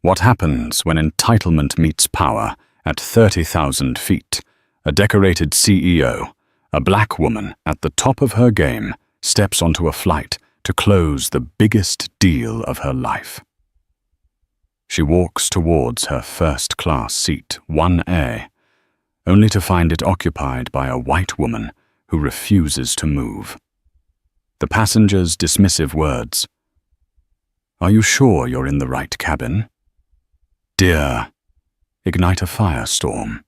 What happens when entitlement meets power at 30,000 feet? A decorated CEO, a black woman at the top of her game, steps onto a flight to close the biggest deal of her life. She walks towards her first-class seat, 1A, only to find it occupied by a white woman who refuses to move. The passenger's dismissive words, "Are you sure you're in the right cabin?" "Dear," ignite a firestorm.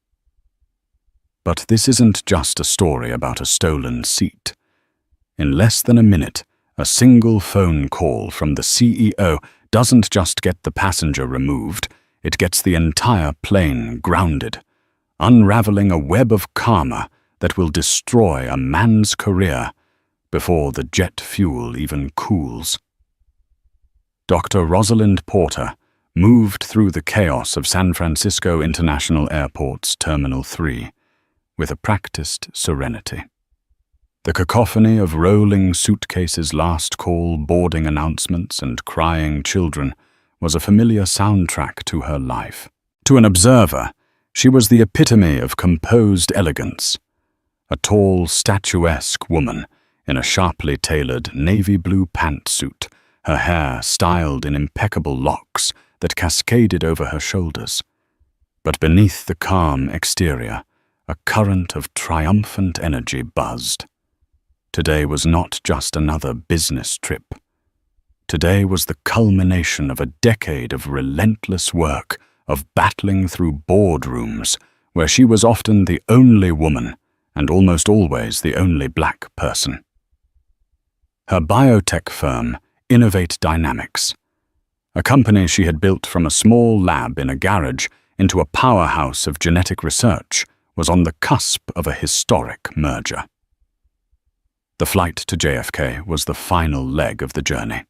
But this isn't just a story about a stolen seat. In less than a minute, a single phone call from the CEO doesn't just get the passenger removed, it gets the entire plane grounded, unraveling a web of karma that will destroy a man's career before the jet fuel even cools. Dr. Rosalind Porter moved through the chaos of San Francisco International Airport's Terminal 3 with a practiced serenity. The cacophony of rolling suitcases, last call, boarding announcements, and crying children was a familiar soundtrack to her life. To an observer, she was the epitome of composed elegance, a tall, statuesque woman in a sharply tailored navy blue pantsuit, her hair styled in impeccable locks that cascaded over her shoulders. But beneath the calm exterior, a current of triumphant energy buzzed. Today was not just another business trip. Today was the culmination of a decade of relentless work, of battling through boardrooms where she was often the only woman and almost always the only black person. Her biotech firm, Innovate Dynamics, a company she had built from a small lab in a garage into a powerhouse of genetic research, was on the cusp of a historic merger. The flight to JFK was the final leg of the journey.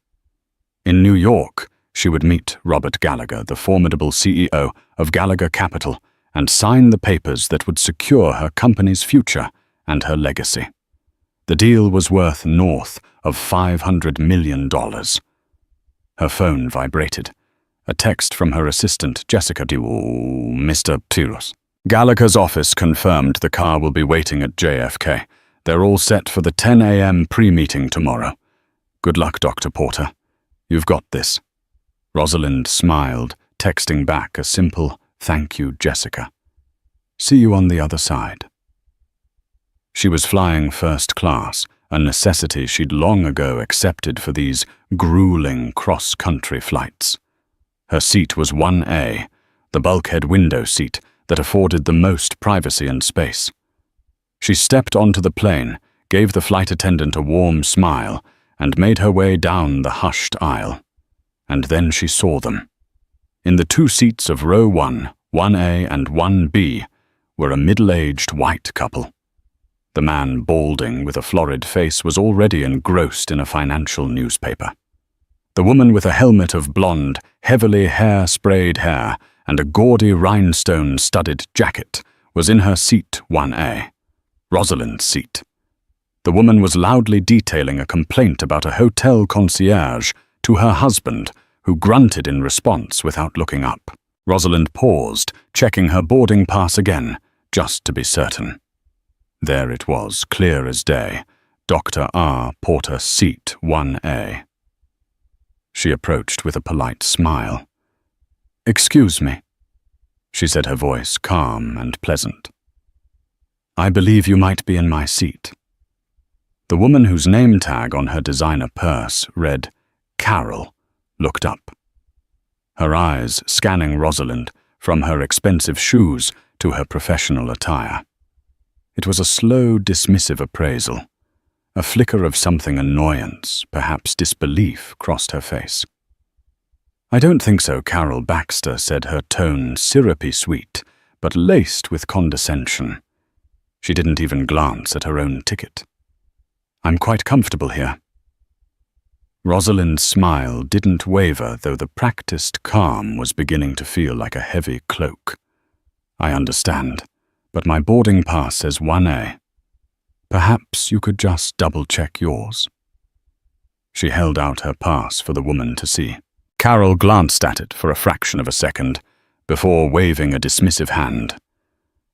In New York, she would meet Robert Gallagher, the formidable CEO of Gallagher Capital, and sign the papers that would secure her company's future and her legacy. The deal was worth north of $500 million. Her phone vibrated. A text from her assistant, Jessica. "Mr. Tiros. Gallagher's office confirmed the car will be waiting at JFK. They're all set for the 10 a.m. pre-meeting tomorrow. Good luck, Dr. Porter. You've got this." Rosalind smiled, texting back a simple, "Thank you, Jessica. See you on the other side." She was flying first class, a necessity she'd long ago accepted for these grueling cross-country flights. Her seat was 1A, the bulkhead window seat that afforded the most privacy and space. She stepped onto the plane, gave the flight attendant a warm smile, and made her way down the hushed aisle. And then she saw them. In the two seats of row 1, 1A and 1B, were a middle-aged white couple. The man, balding with a florid face, was already engrossed in a financial newspaper. The woman with a helmet of blonde, heavily hair-sprayed hair and a gaudy rhinestone-studded jacket was in her seat 1A, Rosalind's seat. The woman was loudly detailing a complaint about a hotel concierge to her husband, who grunted in response without looking up. Rosalind paused, checking her boarding pass again, just to be certain. There it was, clear as day, Dr. R. Porter, seat 1A. She approached with a polite smile. "Excuse me," she said, her voice calm and pleasant. "I believe you might be in my seat." The woman whose name tag on her designer purse read Carol looked up, her eyes scanning Rosalind from her expensive shoes to her professional attire. It was a slow, dismissive appraisal. A flicker of something annoyance, perhaps disbelief, crossed her face. "I don't think so," Carol Baxter said, her tone syrupy sweet, but laced with condescension. She didn't even glance at her own ticket. "I'm quite comfortable here." Rosalind's smile didn't waver, though the practiced calm was beginning to feel like a heavy cloak. "I understand, but my boarding pass says 1A. Perhaps you could just double-check yours." She held out her pass for the woman to see. Carol glanced at it for a fraction of a second, before waving a dismissive hand,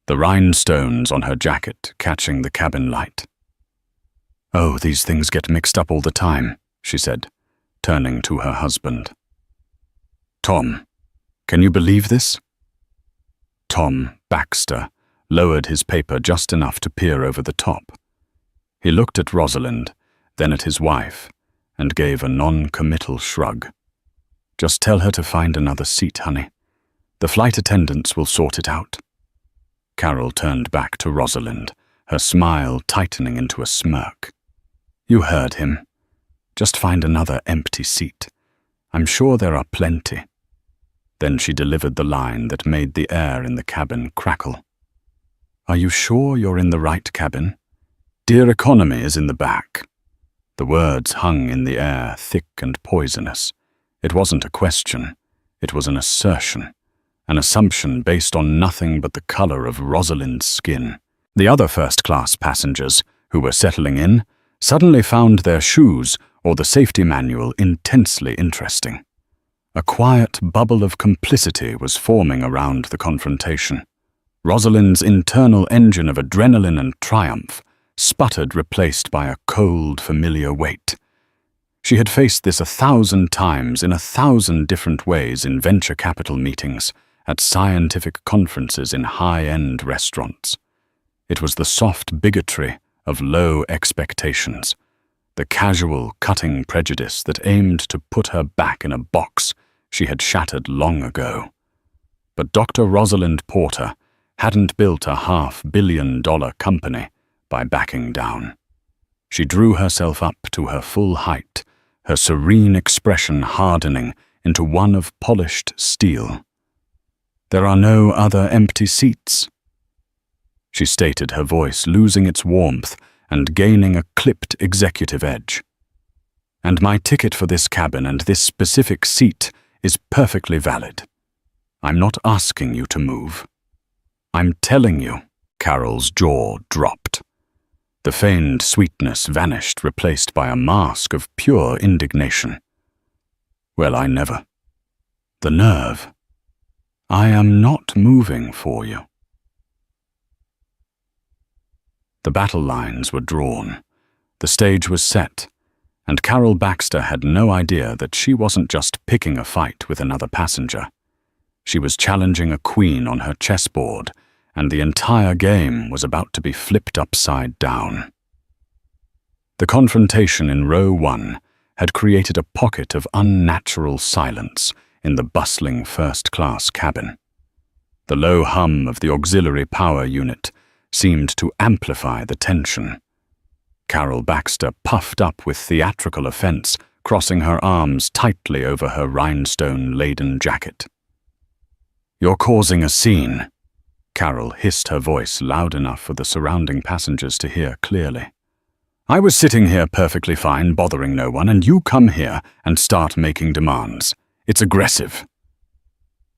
the rhinestones on her jacket catching the cabin light. "Oh, these things get mixed up all the time," she said, turning to her husband. "Tom, can you believe this?" Tom Baxter lowered his paper just enough to peer over the top. He looked at Rosalind, then at his wife, and gave a non-committal shrug. "Just tell her to find another seat, honey. The flight attendants will sort it out." Carol turned back to Rosalind, her smile tightening into a smirk. "You heard him. Just find another empty seat. I'm sure there are plenty." Then she delivered the line that made the air in the cabin crackle. "Are you sure you're in the right cabin? Dear Economy is in the back." The words hung in the air, thick and poisonous. It wasn't a question. It was an assertion. An assumption based on nothing but the color of Rosalind's skin. The other first-class passengers, who were settling in, suddenly found their shoes or the safety manual intensely interesting. A quiet bubble of complicity was forming around the confrontation. Rosalind's internal engine of adrenaline and triumph sputtered, replaced by a cold, familiar weight. She had faced this 1,000 times in 1,000 different ways in venture capital meetings, at scientific conferences, in high-end restaurants. It was the soft bigotry of low expectations, the casual, cutting prejudice that aimed to put her back in a box she had shattered long ago. But Dr. Rosalind Porter hadn't built a $500 million company by backing down. She drew herself up to her full height, her serene expression hardening into one of polished steel. "There are no other empty seats," she stated, her voice losing its warmth and gaining a clipped executive edge. "And my ticket for this cabin and this specific seat is perfectly valid. I'm not asking you to move. I'm telling you." Carol's jaw dropped. The feigned sweetness vanished, replaced by a mask of pure indignation. "Well, I never. The nerve. I am not moving for you." The battle lines were drawn. The stage was set, and Carol Baxter had no idea that she wasn't just picking a fight with another passenger. She was challenging a queen on her chessboard, and the entire game was about to be flipped upside down. The confrontation in row 1 had created a pocket of unnatural silence in the bustling first-class cabin. The low hum of the auxiliary power unit seemed to amplify the tension. Carol Baxter puffed up with theatrical offense, crossing her arms tightly over her rhinestone-laden jacket. "You're causing a scene," Carol hissed, her voice loud enough for the surrounding passengers to hear clearly. "I was sitting here perfectly fine, bothering no one, and you come here and start making demands. It's aggressive."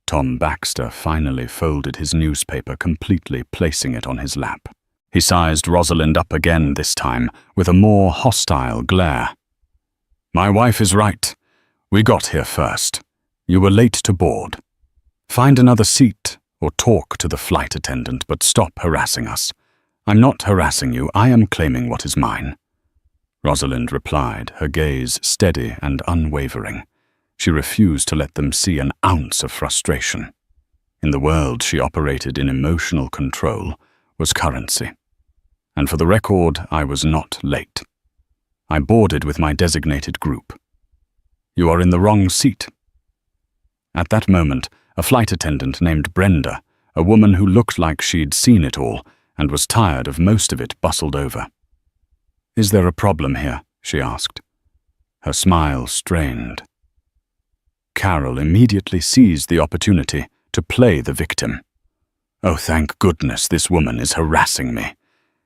Tom Baxter finally folded his newspaper completely, placing it on his lap. He sized Rosalind up again, this time with a more hostile glare. "My wife is right. We got here first. You were late to board. Find another seat or talk to the flight attendant, but stop harassing us. I'm not harassing you. I am claiming what is mine." Rosalind replied, her gaze steady and unwavering. She refused to let them see an ounce of frustration. In the world she operated in, emotional control was currency. And for the record, I was not late. I boarded with my designated group. You are in the wrong seat. At that moment, a flight attendant named Brenda, a woman who looked like she'd seen it all and was tired of most of it, bustled over. "Is there a problem here?" she asked. Her smile strained. Carol immediately seized the opportunity to play the victim. "Oh, thank goodness this woman is harassing me.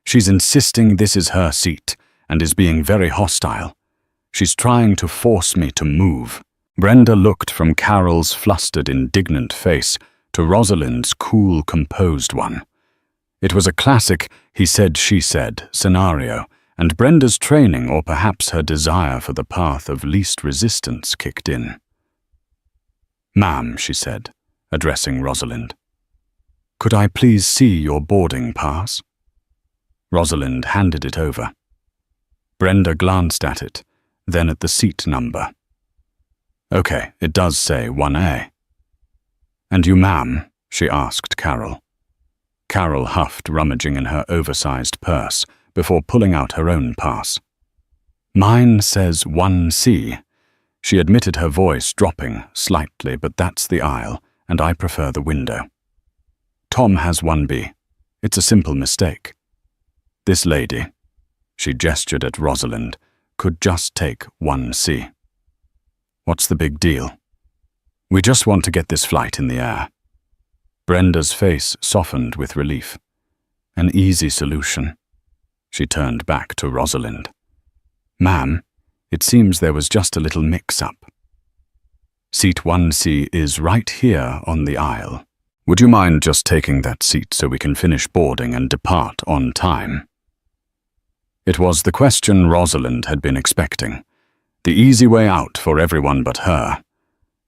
She's insisting this is her seat and is being very hostile. She's trying to force me to move." Brenda looked from Carol's flustered, indignant face to Rosalind's cool, composed one. It was a classic he said, she said scenario, and Brenda's training, or perhaps her desire for the path of least resistance, kicked in. "Ma'am," she said, addressing Rosalind, "could I please see your boarding pass?" Rosalind handed it over. Brenda glanced at it, then at the seat number. "Okay, it does say 1A. "And you, ma'am?" she asked Carol. Carol huffed, rummaging in her oversized purse before pulling out her own pass. "Mine says 1C. She admitted, her voice dropping slightly, "but that's the aisle, and I prefer the window. Tom has 1B. It's a simple mistake. This lady," she gestured at Rosalind, "could just take 1C. What's the big deal? We just want to get this flight in the air." Brenda's face softened with relief. "An easy solution." She turned back to Rosalind. "Ma'am, it seems there was just a little mix-up. Seat 1C is right here on the aisle. Would you mind just taking that seat so we can finish boarding and depart on time?" It was the question Rosalind had been expecting. The easy way out for everyone but her.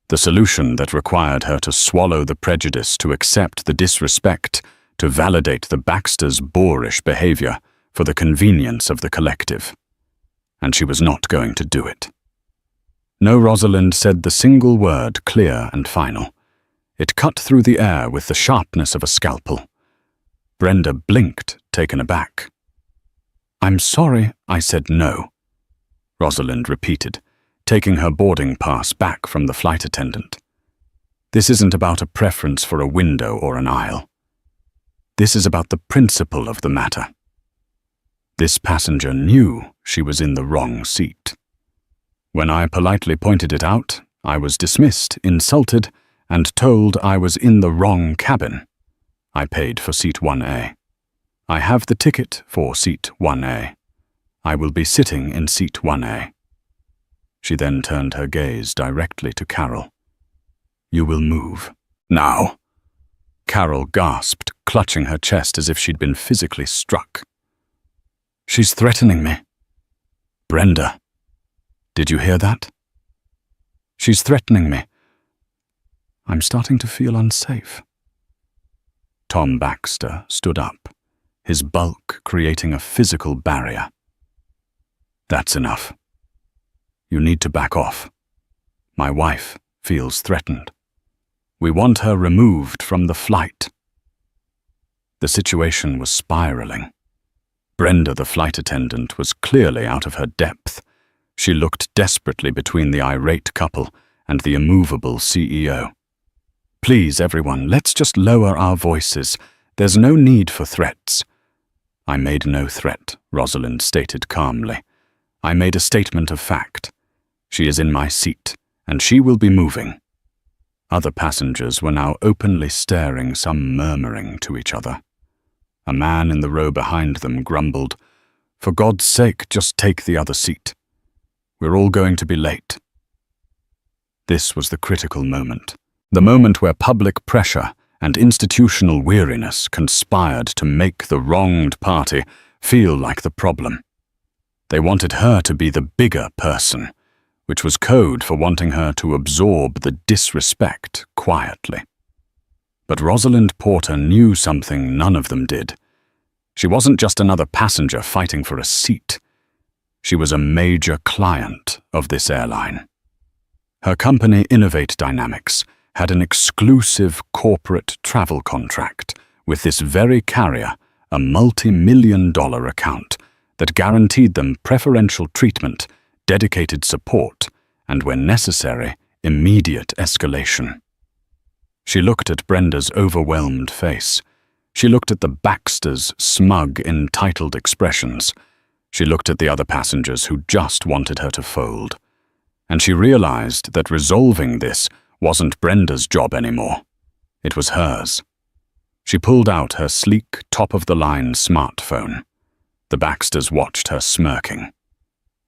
The solution that required her to swallow the prejudice, to accept the disrespect, to validate the Baxters' boorish behavior for the convenience of the collective. And she was not going to do it. No, Rosalind said the single word, clear and final. It cut through the air with the sharpness of a scalpel. Brenda blinked, taken aback. "I'm sorry, I said no," Rosalind repeated, taking her boarding pass back from the flight attendant. "This isn't about a preference for a window or an aisle. This is about the principle of the matter." This passenger knew she was in the wrong seat. When I politely pointed it out, I was dismissed, insulted, and told I was in the wrong cabin. I paid for seat 1A. I have the ticket for seat 1A. I will be sitting in seat 1A. She then turned her gaze directly to Carol. "You will move. Now." Carol gasped, clutching her chest as if she'd been physically struck. "She's threatening me." "Brenda, did you hear that? She's threatening me. I'm starting to feel unsafe." Tom Baxter stood up, his bulk creating a physical barrier. "That's enough. You need to back off. My wife feels threatened. We want her removed from the flight." The situation was spiraling. Brenda, the flight attendant, was clearly out of her depth. She looked desperately between the irate couple and the immovable CEO. "Please, everyone, let's just lower our voices. There's no need for threats." "I made no threat," Rosalind stated calmly. "I made a statement of fact. She is in my seat, and she will be moving." Other passengers were now openly staring, some murmuring to each other. A man in the row behind them grumbled, "For God's sake, just take the other seat. We're all going to be late." This was the critical moment. The moment where public pressure and institutional weariness conspired to make the wronged party feel like the problem. They wanted her to be the bigger person, which was code for wanting her to absorb the disrespect quietly. But Rosalind Porter knew something none of them did. She wasn't just another passenger fighting for a seat. She was a major client of this airline. Her company, Innovate Dynamics, had an exclusive corporate travel contract with this very carrier, a multi-million-dollar account that guaranteed them preferential treatment, dedicated support, and when necessary, immediate escalation. She looked at Brenda's overwhelmed face. She looked at the Baxters' smug, entitled expressions. She looked at the other passengers who just wanted her to fold. And she realized that resolving this wasn't Brenda's job anymore. It was hers. She pulled out her sleek, top-of-the-line smartphone. The Baxters watched her smirking.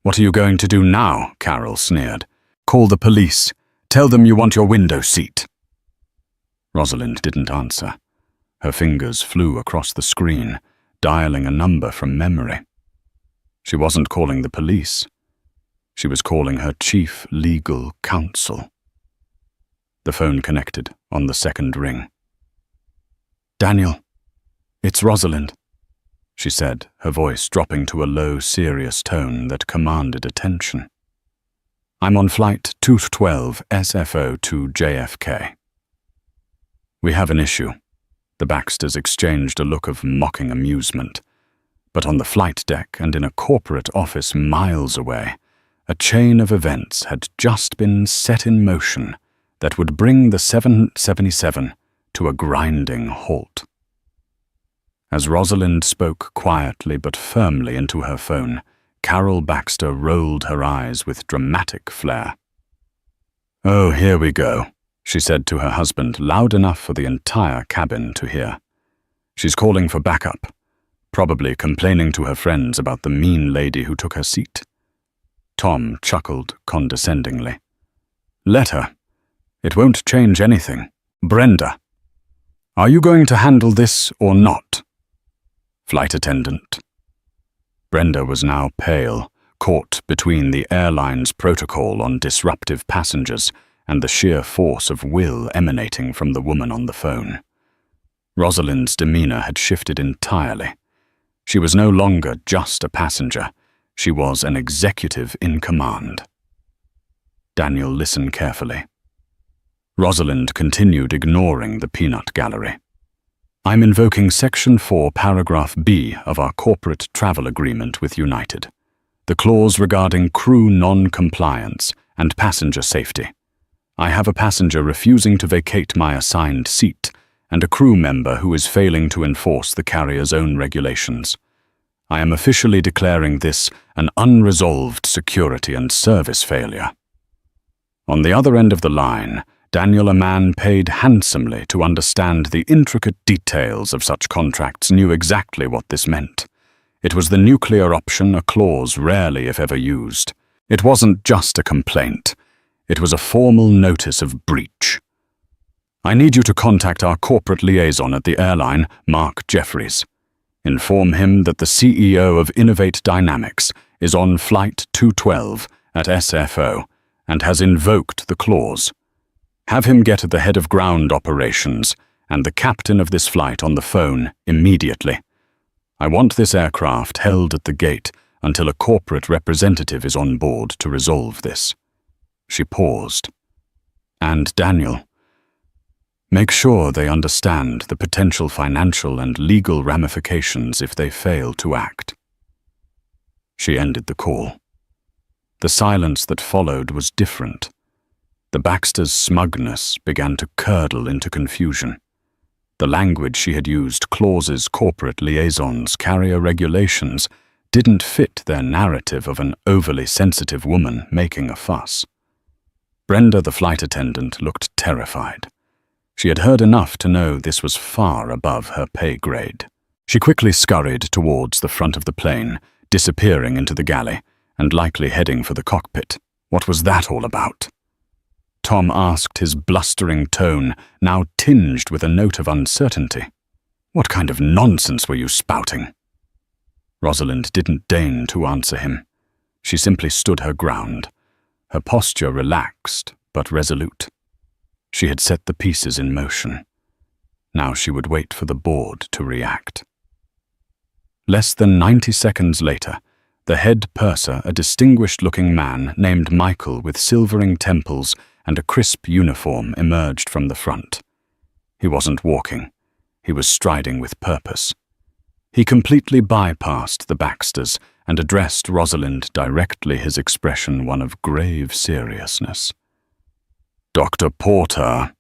"What are you going to do now?" Carol sneered. "Call the police. Tell them you want your window seat." Rosalind didn't answer. Her fingers flew across the screen, dialing a number from memory. She wasn't calling the police. She was calling her chief legal counsel. The phone connected on the second ring. "Daniel, it's Rosalind," she said, her voice dropping to a low, serious tone that commanded attention. "I'm on flight 212 SFO to JFK. "We have an issue." The Baxters exchanged a look of mocking amusement. But on the flight deck and in a corporate office miles away, a chain of events had just been set in motion that would bring the 777 to a grinding halt. As Rosalind spoke quietly but firmly into her phone, Carol Baxter rolled her eyes with dramatic flair. "Oh, here we go," she said to her husband, loud enough for the entire cabin to hear. "She's calling for backup, probably complaining to her friends about the mean lady who took her seat." Tom chuckled condescendingly. "Let her. It won't change anything. Brenda, are you going to handle this or not?" "Flight attendant." Brenda was now pale, caught between the airline's protocol on disruptive passengers and the sheer force of will emanating from the woman on the phone. Rosalind's demeanor had shifted entirely. She was no longer just a passenger. She was an executive in command. Daniel listened carefully. Rosalind continued ignoring the peanut gallery. "I'm invoking Section 4, Paragraph B of our corporate travel agreement with United, the clause regarding crew non-compliance and passenger safety. I have a passenger refusing to vacate my assigned seat and a crew member who is failing to enforce the carrier's own regulations. I am officially declaring this an unresolved security and service failure." On the other end of the line, Daniel, a man paid handsomely to understand the intricate details of such contracts, knew exactly what this meant. It was the nuclear option, a clause rarely if ever used. It wasn't just a complaint. It was a formal notice of breach. "I need you to contact our corporate liaison at the airline, Mark Jeffries. Inform him that the CEO of Innovate Dynamics is on Flight 212 at SFO and has invoked the clause. Have him get the head of ground operations and the captain of this flight on the phone immediately. I want this aircraft held at the gate until a corporate representative is on board to resolve this." She paused. "And Daniel, make sure they understand the potential financial and legal ramifications if they fail to act." She ended the call. The silence that followed was different. The Baxters' smugness began to curdle into confusion. The language she had used, clauses, corporate liaisons, carrier regulations, didn't fit their narrative of an overly sensitive woman making a fuss. Brenda, the flight attendant, looked terrified. She had heard enough to know this was far above her pay grade. She quickly scurried towards the front of the plane, disappearing into the galley, and likely heading for the cockpit. What was that all about? Tom asked, his blustering tone now tinged with a note of uncertainty. "What kind of nonsense were you spouting?" Rosalind didn't deign to answer him. She simply stood her ground, her posture relaxed but resolute. She had set the pieces in motion. Now she would wait for the board to react. Less than 90 seconds later, the head purser, a distinguished-looking man named Michael with silvering temples and a crisp uniform, emerged from the front. He wasn't walking. He was striding with purpose. He completely bypassed the Baxters and addressed Rosalind directly, his expression one of grave seriousness. "Dr. Porter,"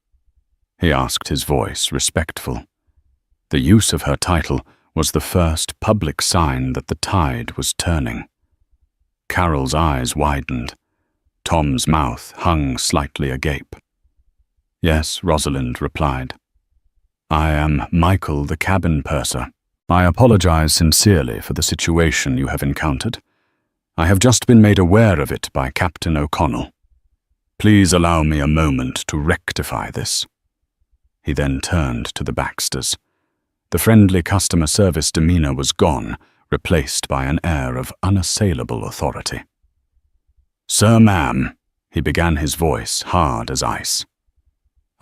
he asked, his voice respectful. The use of her title was the first public sign that the tide was turning. Carol's eyes widened. Tom's mouth hung slightly agape. "Yes," Rosalind replied. "I am Michael, the cabin purser. I apologize sincerely for the situation you have encountered. I have just been made aware of it by Captain O'Connell. Please allow me a moment to rectify this." He then turned to the Baxters. The friendly customer service demeanor was gone, replaced by an air of unassailable authority. "Sir, ma'am," he began, his voice hard as ice.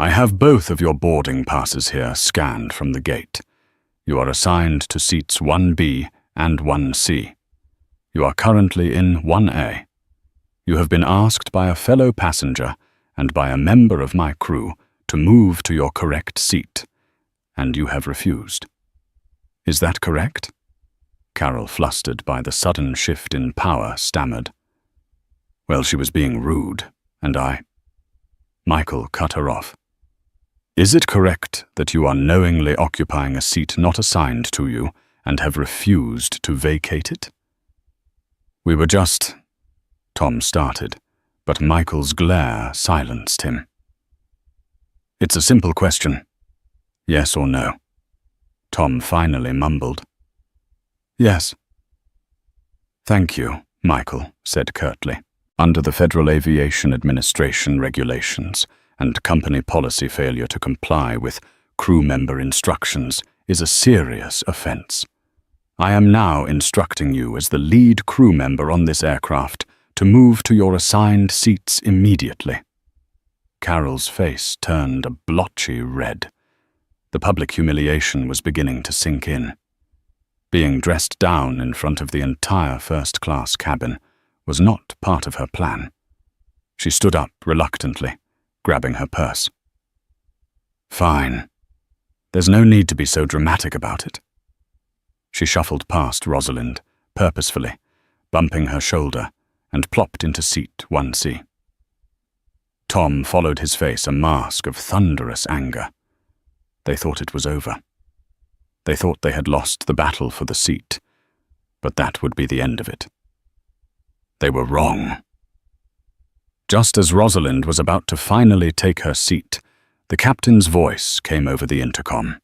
I have both of your boarding passes here scanned from the gate. You are assigned to seats 1B and 1C. You are currently in 1A. You have been asked by a fellow passenger and by a member of my crew to move to your correct seat, and you have refused. Is that correct? Carol, flustered by the sudden shift in power, stammered. Well, she was being rude, and Michael cut her off. Is it correct that you are knowingly occupying a seat not assigned to you and have refused to vacate it? We were just... Tom started, but Michael's glare silenced him. It's a simple question. Yes or no? Tom finally mumbled. Yes. Thank you, Michael said curtly. Under the Federal Aviation Administration regulations and company policy, failure to comply with crew member instructions is a serious offense. I am now instructing you as the lead crew member on this aircraft to move to your assigned seats immediately. Carol's face turned a blotchy red. The public humiliation was beginning to sink in. Being dressed down in front of the entire first-class cabin was not part of her plan. She stood up reluctantly, grabbing her purse. Fine. There's no need to be so dramatic about it. She shuffled past Rosalind, purposefully, bumping her shoulder, and plopped into seat 1C. Tom followed his face a mask of thunderous anger. They thought it was over. They thought they had lost the battle for the seat, but that would be the end of it. They were wrong. Just as Rosalind was about to finally take her seat, the captain's voice came over the intercom.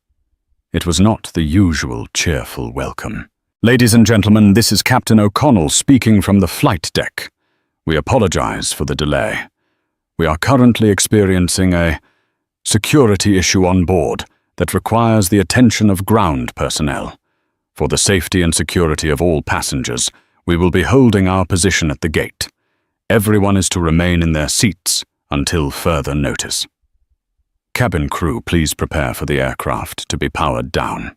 It was not the usual cheerful welcome. Ladies and gentlemen, this is Captain O'Connell speaking from the flight deck. We apologize for the delay. We are currently experiencing a security issue on board that requires the attention of ground personnel. For the safety and security of all passengers, we will be holding our position at the gate. Everyone is to remain in their seats until further notice. Cabin crew, please prepare for the aircraft to be powered down.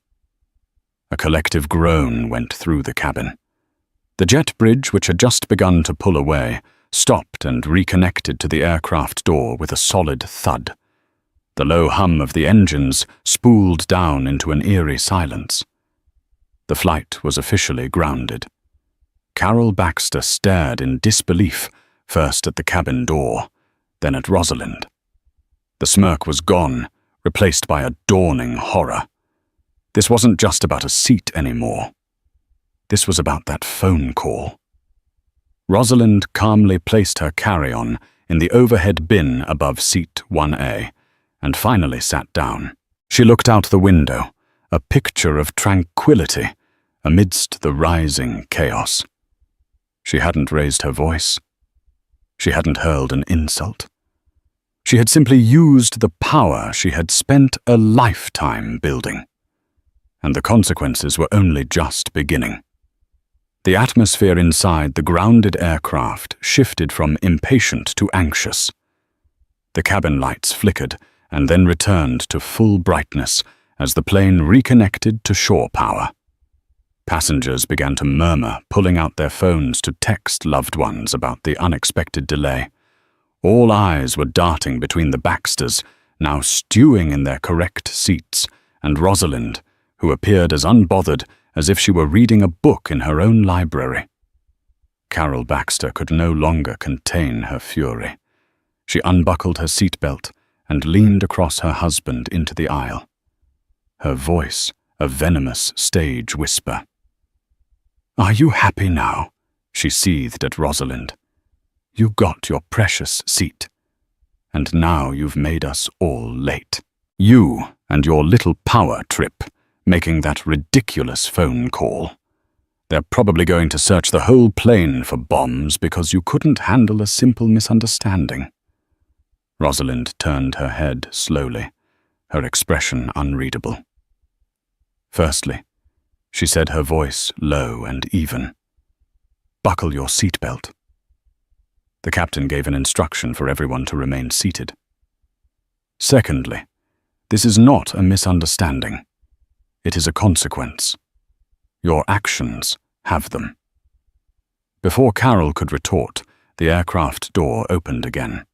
A collective groan went through the cabin. The jet bridge, which had just begun to pull away, stopped and reconnected to the aircraft door with a solid thud. The low hum of the engines spooled down into an eerie silence. The flight was officially grounded. Carol Baxter stared in disbelief, first at the cabin door, then at Rosalind. The smirk was gone, replaced by a dawning horror. This wasn't just about a seat anymore. This was about that phone call. Rosalind calmly placed her carry-on in the overhead bin above seat 1A, and finally sat down. She looked out the window, a picture of tranquility amidst the rising chaos. She hadn't raised her voice. She hadn't hurled an insult. She had simply used the power she had spent a lifetime building. And the consequences were only just beginning. The atmosphere inside the grounded aircraft shifted from impatient to anxious. The cabin lights flickered and then returned to full brightness as the plane reconnected to shore power. Passengers began to murmur, pulling out their phones to text loved ones about the unexpected delay. All eyes were darting between the Baxters, now stewing in their correct seats, and Rosalind, who appeared as unbothered as if she were reading a book in her own library. Carol Baxter could no longer contain her fury. She unbuckled her seatbelt and leaned across her husband into the aisle. Her voice a venomous stage whisper. "Are you happy now?" she seethed at Rosalind. "You got your precious seat. And now you've made us all late. You and your little power trip, making that ridiculous phone call. They're probably going to search the whole plane for bombs because you couldn't handle a simple misunderstanding." Rosalind turned her head slowly, her expression unreadable. Firstly, she said, her voice low and even, "Buckle your seatbelt." The captain gave an instruction for everyone to remain seated. Secondly, this is not a misunderstanding. It is a consequence. Your actions have them. Before Carol could retort, the aircraft door opened again.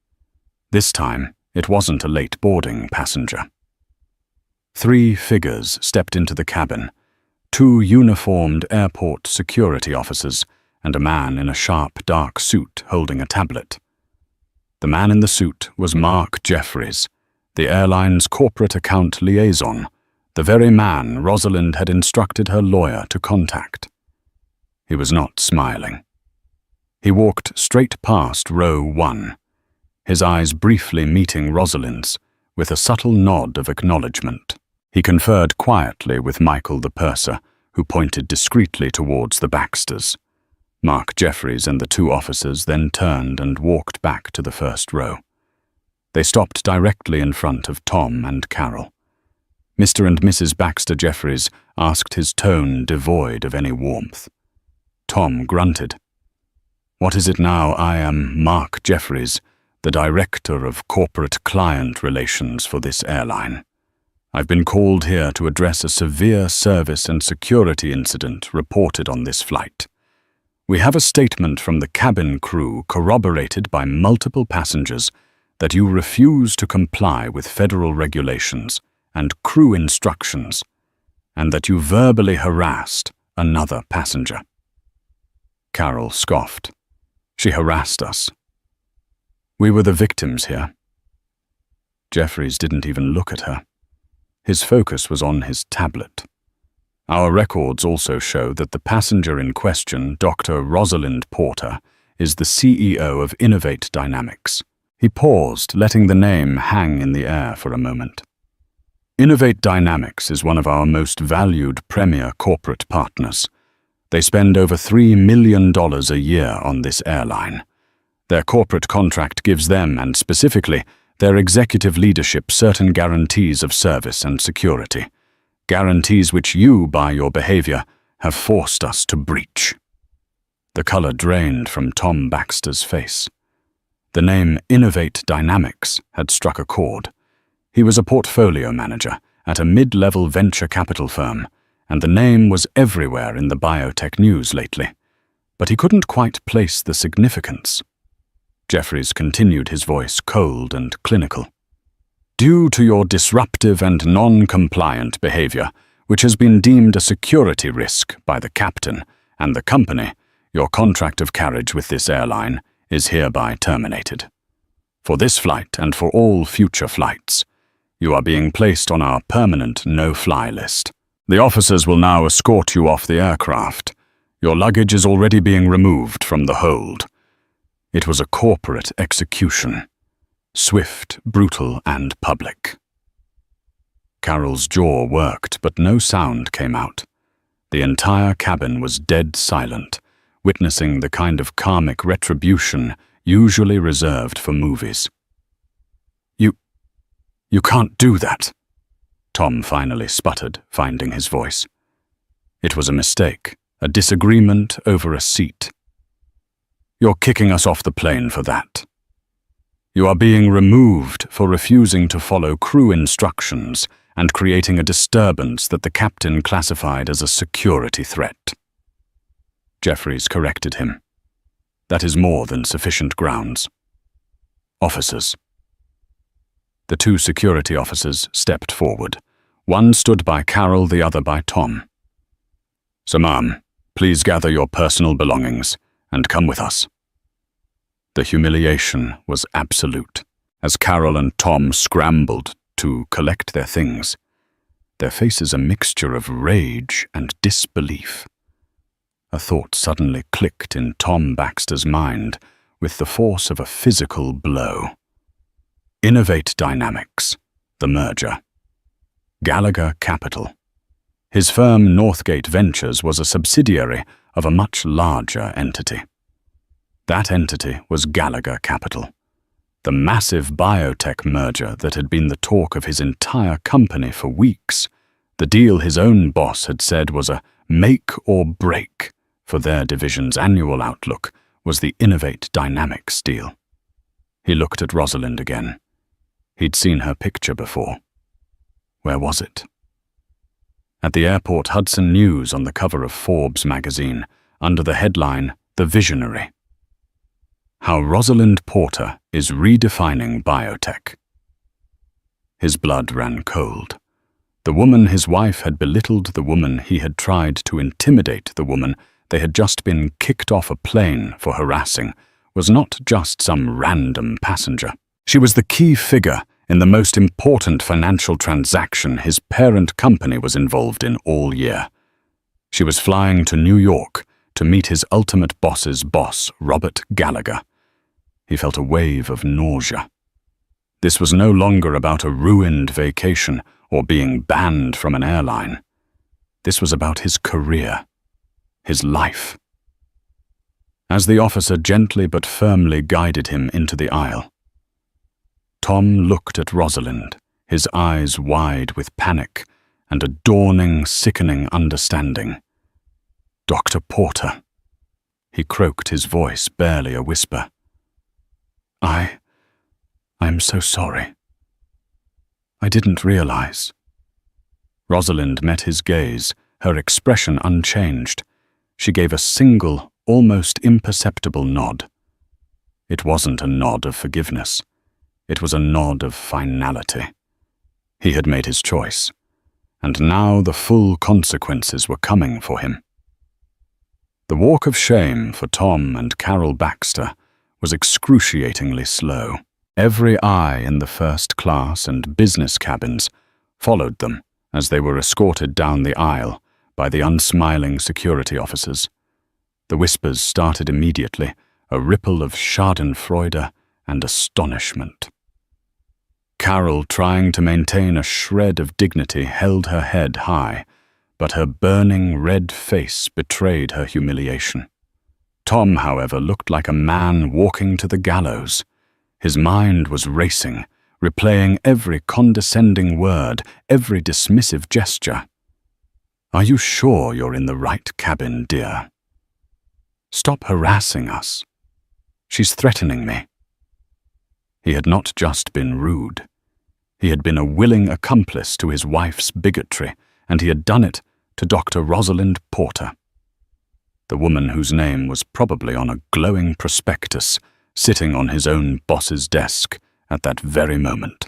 This time, it wasn't a late boarding passenger. 3 figures stepped into the cabin, 2 uniformed airport security officers and a man in a sharp, dark suit holding a tablet. The man in the suit was Mark Jeffries, the airline's corporate account liaison, the very man Rosalind had instructed her lawyer to contact. He was not smiling. He walked straight past row 1, his eyes briefly meeting Rosalind's, with a subtle nod of acknowledgement. He conferred quietly with Michael the purser, who pointed discreetly towards the Baxters. Mark Jeffries and the 2 officers then turned and walked back to the first row. They stopped directly in front of Tom and Carol. Mr. and Mrs. Baxter Jeffries asked, his tone devoid of any warmth. Tom grunted. "What is it now? I am Mark Jeffries, the Director of Corporate Client Relations for this airline. I've been called here to address a severe service and security incident reported on this flight. We have a statement from the cabin crew corroborated by multiple passengers that you refuse to comply with federal regulations and crew instructions, and that you verbally harassed another passenger." Carol scoffed. "She harassed us. We were the victims here." Jeffries didn't even look at her. His focus was on his tablet. "Our records also show that the passenger in question, Dr. Rosalind Porter, is the CEO of Innovate Dynamics." He paused, letting the name hang in the air for a moment. "Innovate Dynamics is one of our most valued premier corporate partners. They spend over $3 million a year on this airline. Their corporate contract gives them, and specifically their executive leadership, certain guarantees of service and security. Guarantees which you, by your behavior, have forced us to breach." The color drained from Tom Baxter's face. The name Innovate Dynamics had struck a chord. He was a portfolio manager at a mid-level venture capital firm, and the name was everywhere in the biotech news lately. But he couldn't quite place the significance. Jeffries continued, his voice cold and clinical. "Due to your disruptive and non-compliant behavior, which has been deemed a security risk by the captain and the company, your contract of carriage with this airline is hereby terminated. For this flight and for all future flights, you are being placed on our permanent no-fly list. The officers will now escort you off the aircraft. Your luggage is already being removed from the hold." It was a corporate execution. Swift, brutal, and public. Carol's jaw worked, but no sound came out. The entire cabin was dead silent, witnessing the kind of karmic retribution usually reserved for movies. You can't do that," Tom finally sputtered, finding his voice. "It was a mistake, a disagreement over a seat. You're kicking us off the plane for that. You are being removed for refusing to follow crew instructions and creating a disturbance that the captain classified as a security threat." Jeffries corrected him. "That is more than sufficient grounds. Officers." The 2 security officers stepped forward. One stood by Carol, the other by Tom. "So, ma'am, please gather your personal belongings and come with us." The humiliation was absolute, as Carol and Tom scrambled to collect their things, their faces a mixture of rage and disbelief. A thought suddenly clicked in Tom Baxter's mind with the force of a physical blow. Innovate Dynamics, the merger. Gallagher Capital. His firm Northgate Ventures was a subsidiary of a much larger entity. That entity was Gallagher Capital, the massive biotech merger that had been the talk of his entire company for weeks, the deal his own boss had said was a make or break for their division's annual outlook was the Innovate Dynamics deal. He looked at Rosalind again. He'd seen her picture before. Where was it? At the airport Hudson News on the cover of Forbes magazine, under the headline, "The Visionary." How Rosalind Porter is redefining biotech. His blood ran cold. The woman his wife had belittled, the woman he had tried to intimidate, the woman they had just been kicked off a plane for harassing, was not just some random passenger. She was the key figure in the most important financial transaction his parent company was involved in all year. She was flying to New York to meet his ultimate boss's boss, Robert Gallagher. He felt a wave of nausea. This was no longer about a ruined vacation or being banned from an airline. This was about his career, his life. As the officer gently but firmly guided him into the aisle, Tom looked at Rosalind, his eyes wide with panic and a dawning, sickening understanding. "Dr. Porter," he croaked, his voice barely a whisper. I'm so sorry. I didn't realize." Rosalind met his gaze, her expression unchanged. She gave a single, almost imperceptible nod. It wasn't a nod of forgiveness. It was a nod of finality. He had made his choice, and now the full consequences were coming for him. The walk of shame for Tom and Carol Baxter was excruciatingly slow. Every eye in the first class and business cabins followed them as they were escorted down the aisle by the unsmiling security officers. The whispers started immediately, a ripple of schadenfreude and astonishment. Carol, trying to maintain a shred of dignity, held her head high, but her burning red face betrayed her humiliation. Tom, however, looked like a man walking to the gallows. His mind was racing, replaying every condescending word, every dismissive gesture. "Are you sure you're in the right cabin, dear? Stop harassing us. She's threatening me." He had not just been rude. He had been a willing accomplice to his wife's bigotry, and he had done it to Dr. Rosalind Porter, the woman whose name was probably on a glowing prospectus sitting on his own boss's desk at that very moment.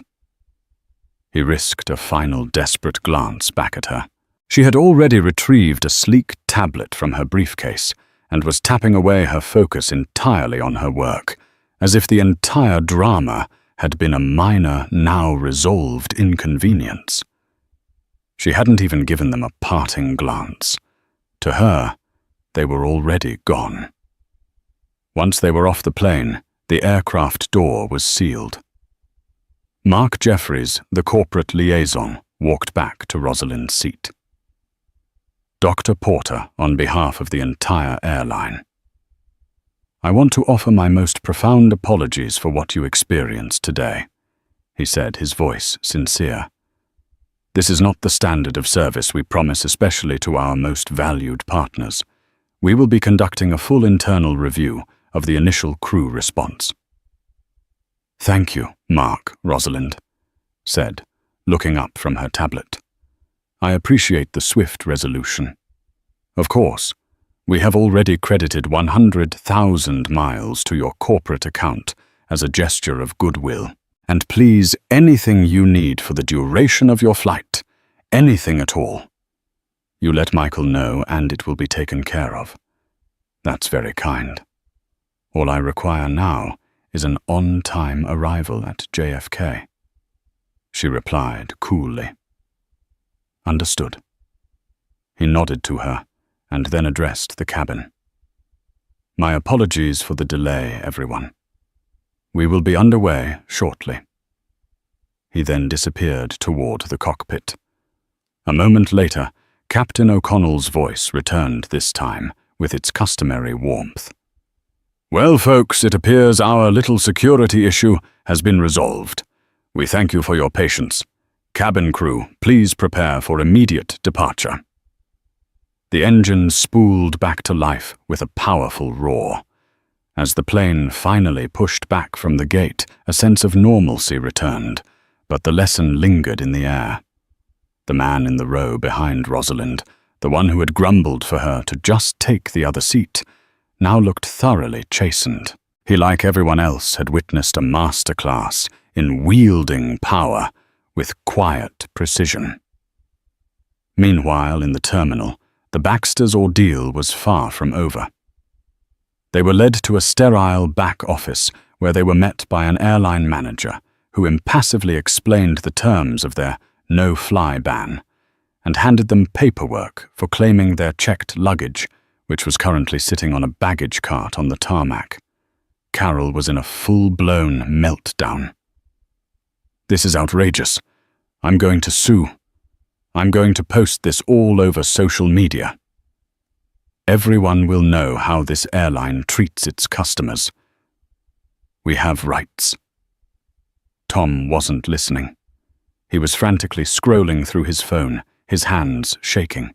He risked a final desperate glance back at her. She had already retrieved a sleek tablet from her briefcase and was tapping away her focus entirely on her work, as if the entire drama had been a minor, now resolved inconvenience. She hadn't even given them a parting glance. To her, they were already gone. Once they were off the plane, the aircraft door was sealed. Mark Jeffries, the corporate liaison, walked back to Rosalind's seat. "Dr. Porter, on behalf of the entire airline, I want to offer my most profound apologies for what you experienced today," he said, his voice sincere. "This is not the standard of service we promise, especially to our most valued partners. We will be conducting a full internal review of the initial crew response." "Thank you, Mark," Rosalind said, looking up from her tablet. "I appreciate the swift resolution. Of course, we have already credited 100,000 miles to your corporate account as a gesture of goodwill. And please, anything you need for the duration of your flight, anything at all, you let Michael know and it will be taken care of. That's very kind. All I require now is an on-time arrival at JFK." She replied coolly. "Understood." He nodded to her and then addressed the cabin. "My apologies for the delay, everyone. We will be underway shortly." He then disappeared toward the cockpit. A moment later, Captain O'Connell's voice returned this time with its customary warmth. "Well, folks, it appears our little security issue has been resolved. We thank you for your patience. Cabin crew, please prepare for immediate departure." The engine spooled back to life with a powerful roar. As the plane finally pushed back from the gate, a sense of normalcy returned, but the lesson lingered in the air. The man in the row behind Rosalind, the one who had grumbled for her to just take the other seat, now looked thoroughly chastened. He, like everyone else, had witnessed a masterclass in wielding power with quiet precision. Meanwhile, in the terminal, the Baxters' ordeal was far from over. They were led to a sterile back office where they were met by an airline manager who impassively explained the terms of their no-fly ban and handed them paperwork for claiming their checked luggage, which was currently sitting on a baggage cart on the tarmac. Carol was in a full-blown meltdown. "This is outrageous. I'm going to sue. I'm going to post this all over social media. Everyone will know how this airline treats its customers. We have rights." Tom wasn't listening. He was frantically scrolling through his phone, his hands shaking.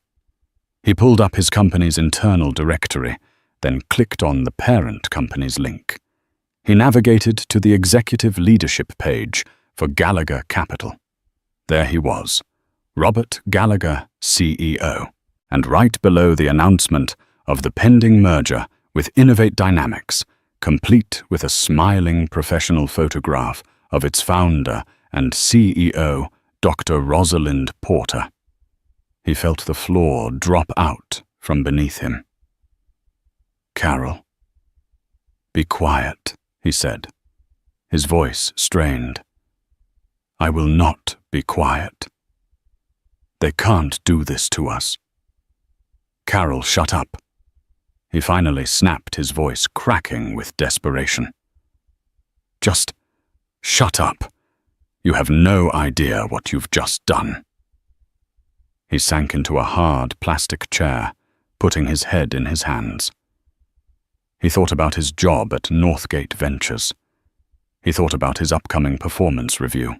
He pulled up his company's internal directory, then clicked on the parent company's link. He navigated to the executive leadership page for Gallagher Capital. There he was, Robert Gallagher, CEO, and right below the announcement of the pending merger with Innovate Dynamics, complete with a smiling professional photograph of its founder and CEO, Dr. Rosalind Porter. He felt the floor drop out from beneath him. "Carol." "Be quiet," he said, his voice strained. "I will not be quiet. They can't do this to us." "Carol, shut up." He finally snapped, his voice cracking with desperation. "Just shut up. You have no idea what you've just done." He sank into a hard plastic chair, putting his head in his hands. He thought about his job at Northgate Ventures. He thought about his upcoming performance review.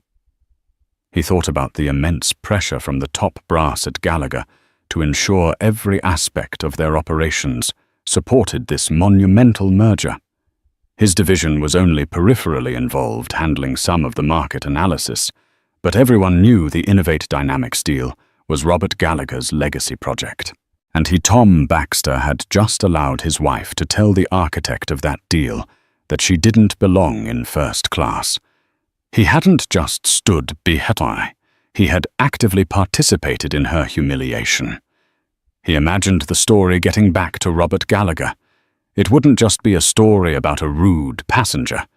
He thought about the immense pressure from the top brass at Gallagher to ensure every aspect of their operations supported this monumental merger. His division was only peripherally involved, handling some of the market analysis, but everyone knew the Innovate Dynamics deal was Robert Gallagher's legacy project. And Tom Baxter had just allowed his wife to tell the architect of that deal that she didn't belong in first class. He hadn't just stood behind, he had actively participated in her humiliation. He imagined the story getting back to Robert Gallagher. It wouldn't just be a story about a rude passenger.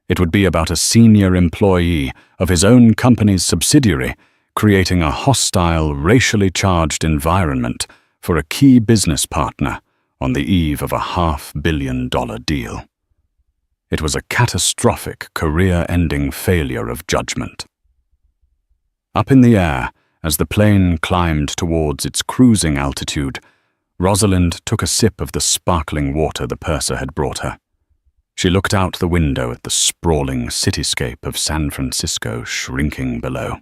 It would be about a senior employee of his own company's subsidiary creating a hostile, racially charged environment for a key business partner on the eve of a $500 million deal. It was a catastrophic, career-ending failure of judgment. Up in the air, as the plane climbed towards its cruising altitude, Rosalind took a sip of the sparkling water the purser had brought her. She looked out the window at the sprawling cityscape of San Francisco shrinking below.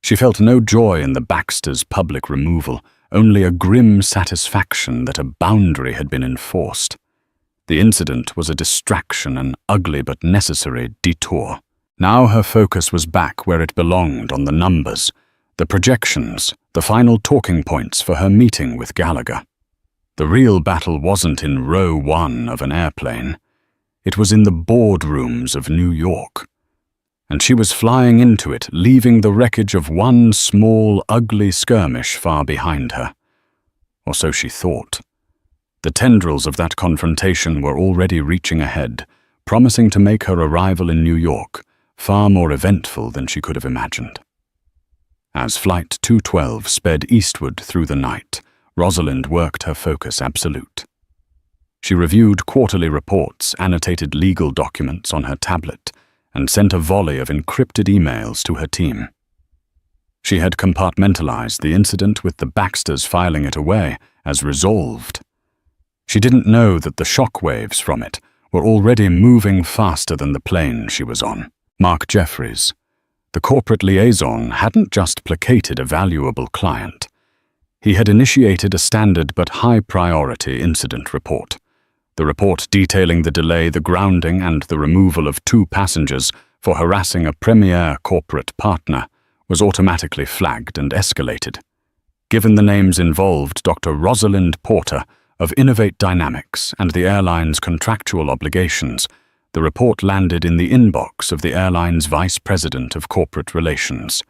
She felt no joy in the Baxters' public removal, only a grim satisfaction that a boundary had been enforced. The incident was a distraction, an ugly but necessary detour. Now her focus was back where it belonged, on the numbers, the projections, the final talking points for her meeting with Gallagher. The real battle wasn't in row 1 of an airplane. It was in the boardrooms of New York. And she was flying into it, leaving the wreckage of one small, ugly skirmish far behind her. Or so she thought. The tendrils of that confrontation were already reaching ahead, promising to make her arrival in New York far more eventful than she could have imagined. As Flight 212 sped eastward through the night, Rosalind worked her focus absolute. She reviewed quarterly reports, annotated legal documents on her tablet, and sent a volley of encrypted emails to her team. She had compartmentalized the incident with the Baxters filing it away as resolved. She didn't know that the shockwaves from it were already moving faster than the plane she was on. Mark Jeffries, the corporate liaison, hadn't just placated a valuable client. He had initiated a standard but high-priority incident report. The report detailing the delay, the grounding, and the removal of 2 passengers for harassing a premier corporate partner was automatically flagged and escalated. Given the names involved, Dr. Rosalind Porter of Innovate Dynamics and the airline's contractual obligations, the report landed in the inbox of the airline's Vice President of Corporate Relations.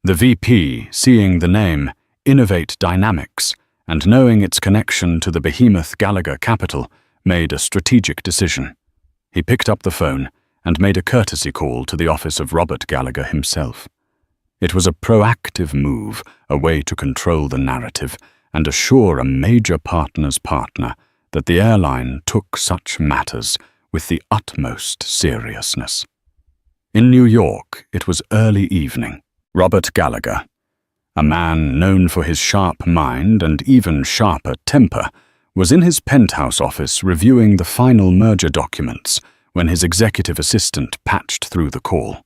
The VP, seeing the name Innovate Dynamics and knowing its connection to the behemoth Gallagher Capital, made a strategic decision. He picked up the phone and made a courtesy call to the office of Robert Gallagher himself. It was a proactive move, a way to control the narrative and assure a major partner's partner that the airline took such matters with the utmost seriousness. In New York, it was early evening. Robert Gallagher, a man known for his sharp mind and even sharper temper, was in his penthouse office reviewing the final merger documents when his executive assistant patched through the call.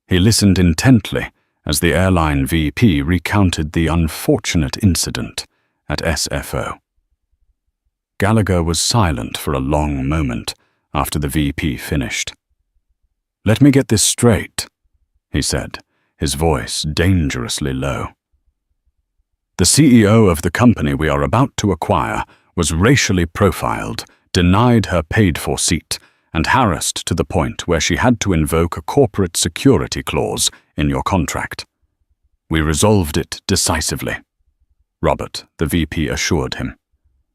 He listened intently as the airline VP recounted the unfortunate incident at SFO. Gallagher was silent for a long moment after the VP finished. "Let me get this straight," he said, his voice dangerously low. "The CEO of the company we are about to acquire was racially profiled, denied her paid-for seat, and harassed to the point where she had to invoke a corporate security clause in your contract. We resolved it decisively," Robert, the VP, assured him.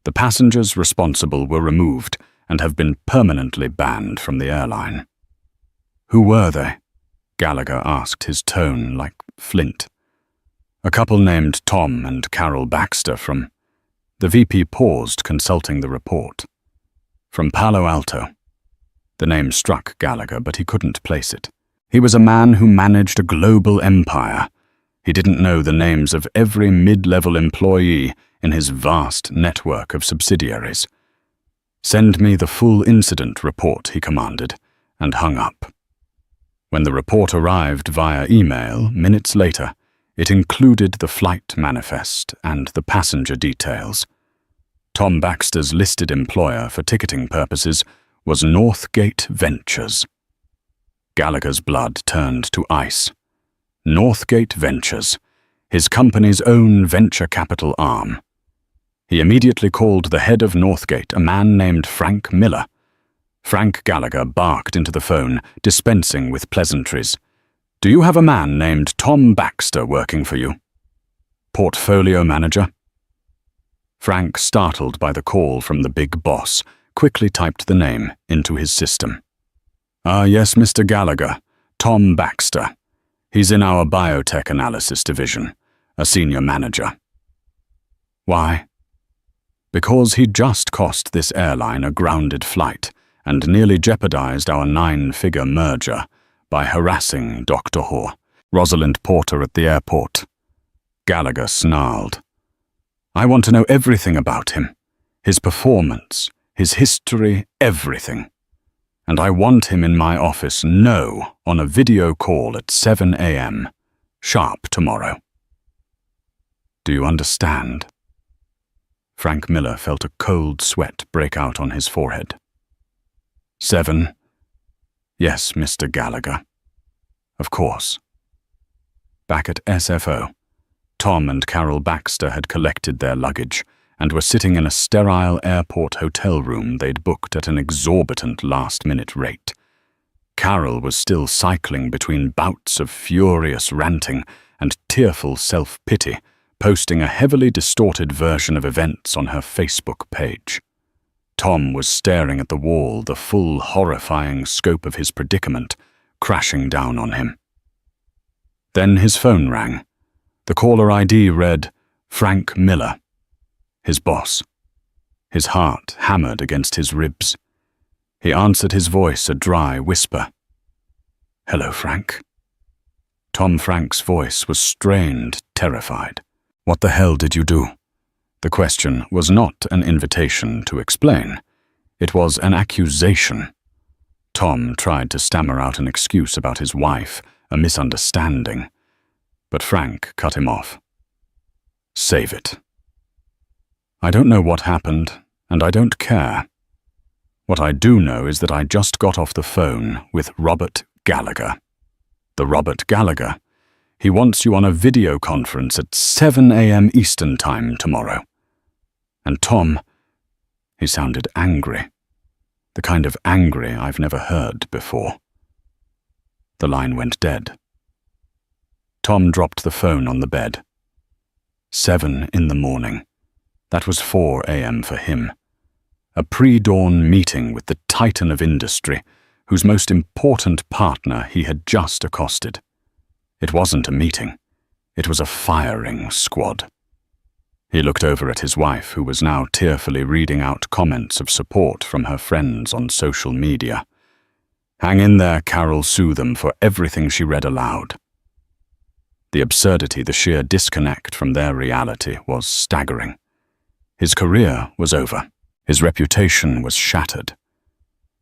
"The passengers responsible were removed and have been permanently banned from the airline." "Who were they?" Gallagher asked, his tone like flint. "A couple named Tom and Carol Baxter from—" The VP paused, consulting the report. "From Palo Alto." The name struck Gallagher, but he couldn't place it. He was a man who managed a global empire. He didn't know the names of every mid-level employee in his vast network of subsidiaries. "Send me the full incident report," he commanded, and hung up. When the report arrived via email, minutes later, it included the flight manifest and the passenger details. Tom Baxter's listed employer for ticketing purposes was Northgate Ventures. Gallagher's blood turned to ice. Northgate Ventures, his company's own venture capital arm. He immediately called the head of Northgate, a man named Frank Miller. Frank Gallagher barked into the phone, dispensing with pleasantries. "Do you have a man named Tom Baxter working for you?" "Portfolio manager." Frank, startled by the call from the big boss, quickly typed the name into his system. "Ah, yes, Mr. Gallagher, Tom Baxter. He's in our biotech analysis division, a senior manager." "Why?" "Because he just cost this airline a grounded flight and nearly jeopardized our 9-figure merger by harassing Dr. Rosalind Porter at the airport." Gallagher snarled. "I want to know everything about him, his performance, his history, everything. And I want him in my office on a video call at 7 a.m. sharp tomorrow. Do you understand?" Frank Miller felt a cold sweat break out on his forehead. 7? "Yes, Mr. Gallagher. Of course." Back at SFO, Tom and Carol Baxter had collected their luggage and were sitting in a sterile airport hotel room they'd booked at an exorbitant last-minute rate. Carol was still cycling between bouts of furious ranting and tearful self-pity, posting a heavily distorted version of events on her Facebook page. Tom was staring at the wall, the full, horrifying scope of his predicament crashing down on him. Then his phone rang. The caller ID read, Frank Miller, his boss. His heart hammered against his ribs. He answered, his voice a dry whisper. "Hello, Frank." Tom Frank's voice was strained, terrified. "What the hell did you do?" The question was not an invitation to explain. It was an accusation. Tom tried to stammer out an excuse about his wife, a misunderstanding. But Frank cut him off. "Save it. I don't know what happened, and I don't care. What I do know is that I just got off the phone with Robert Gallagher. The Robert Gallagher. He wants you on a video conference at 7 a.m. Eastern Time tomorrow. And Tom, he sounded angry. The kind of angry I've never heard before. The line went dead. Tom dropped the phone on the bed. 7 in the morning. That was 4 a.m. for him. A pre-dawn meeting with the titan of industry, whose most important partner he had just accosted. It wasn't a meeting. It was a firing squad. He looked over at his wife, who was now tearfully reading out comments of support from her friends on social media. Hang in there, Carol, sue them for everything she read aloud. The absurdity, the sheer disconnect from their reality was staggering. His career was over. His reputation was shattered.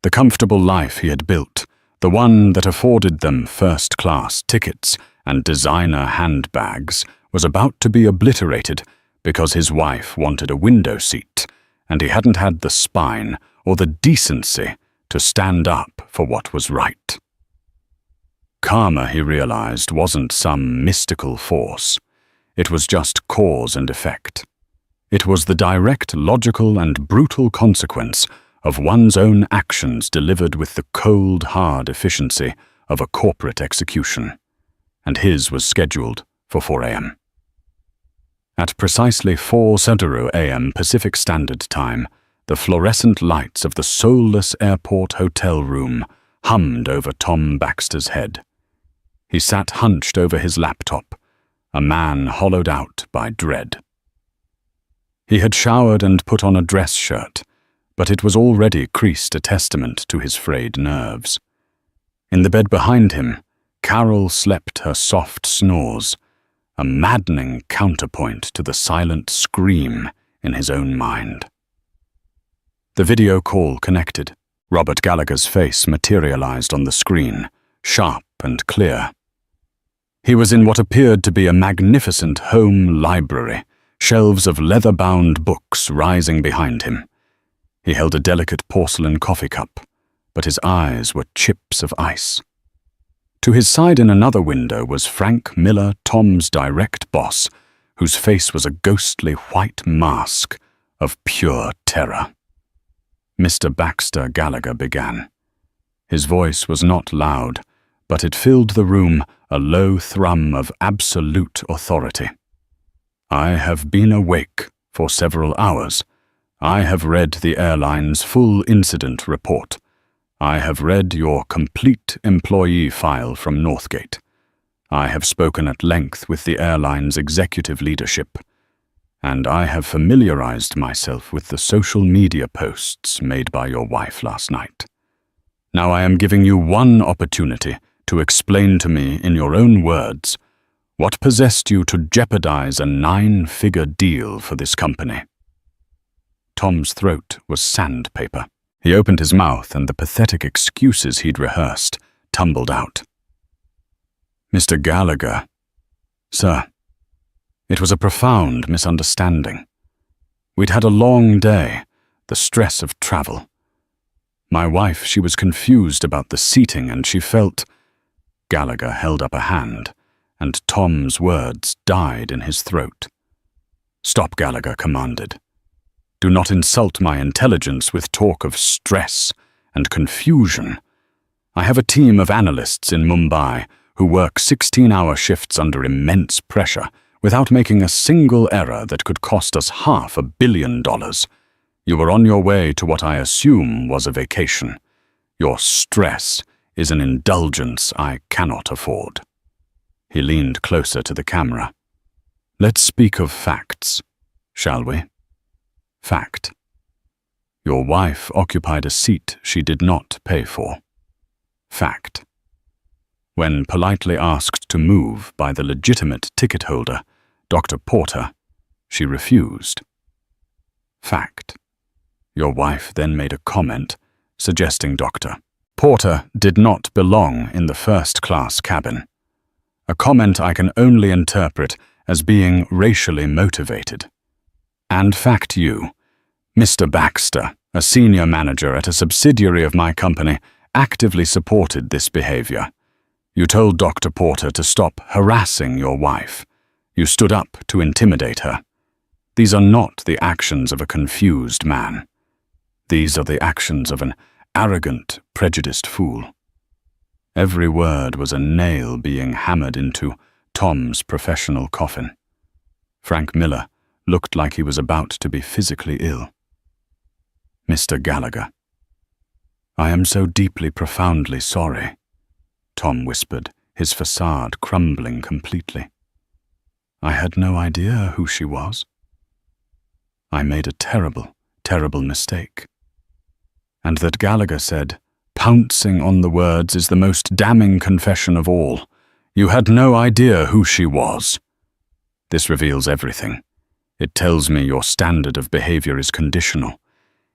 The comfortable life he had built, the one that afforded them first-class tickets and designer handbags, was about to be obliterated because his wife wanted a window seat, and he hadn't had the spine or the decency to stand up for what was right. Karma, he realized, wasn't some mystical force. It was just cause and effect. It was the direct, logical, and brutal consequence of one's own actions delivered with the cold, hard efficiency of a corporate execution. And his was scheduled for 4 a.m. At precisely 4:00 a.m. Pacific Standard Time, the fluorescent lights of the soulless airport hotel room hummed over Tom Baxter's head. He sat hunched over his laptop, a man hollowed out by dread. He had showered and put on a dress shirt, but it was already creased, a testament to his frayed nerves. In the bed behind him, Carol slept her soft snores, a maddening counterpoint to the silent scream in his own mind. The video call connected. Robert Gallagher's face materialized on the screen, sharp and clear. He was in what appeared to be a magnificent home library, shelves of leather-bound books rising behind him. He held a delicate porcelain coffee cup, but his eyes were chips of ice. To his side in another window was Frank Miller, Tom's direct boss, whose face was a ghostly white mask of pure terror. Mr. Baxter Gallagher began. His voice was not loud, but it filled the room, a low thrum of absolute authority. I have been awake for several hours. I have read the airline's full incident report. I have read your complete employee file from Northgate. I have spoken at length with the airline's executive leadership, and I have familiarized myself with the social media posts made by your wife last night. Now I am giving you one opportunity to explain to me in your own words what possessed you to jeopardize a 9-figure deal for this company. Tom's throat was sandpaper. He opened his mouth and the pathetic excuses he'd rehearsed tumbled out. Mr. Gallagher, sir, it was a profound misunderstanding. We'd had a long day, the stress of travel. My wife, she was confused about the seating and she felt... Gallagher held up a hand, and Tom's words died in his throat. Stop, Gallagher commanded. Do not insult my intelligence with talk of stress and confusion. I have a team of analysts in Mumbai who work 16-hour shifts under immense pressure without making a single error that could cost us $500 million. You were on your way to what I assume was a vacation. Your stress is an indulgence I cannot afford. He leaned closer to the camera. Let's speak of facts, shall we? Fact. Your wife occupied a seat she did not pay for. Fact. When politely asked to move by the legitimate ticket holder, Dr. Porter, she refused. Fact. Your wife then made a comment suggesting Dr. Porter did not belong in the first-class cabin. A comment I can only interpret as being racially motivated. And fact you, Mr. Baxter, a senior manager at a subsidiary of my company, actively supported this behavior, You told Dr. Porter to stop harassing your wife. You stood up to intimidate her. These are not the actions of a confused man. These are the actions of an arrogant, prejudiced fool. Every word was a nail being hammered into Tom's professional coffin. Frank Miller looked like he was about to be physically ill. Mr. Gallagher. I am so deeply, profoundly sorry, Tom whispered, his facade crumbling completely. I had no idea who she was. I made a terrible, terrible mistake. And that Gallagher said, pouncing on the words is the most damning confession of all. You had no idea who she was. This reveals everything. It tells me your standard of behavior is conditional.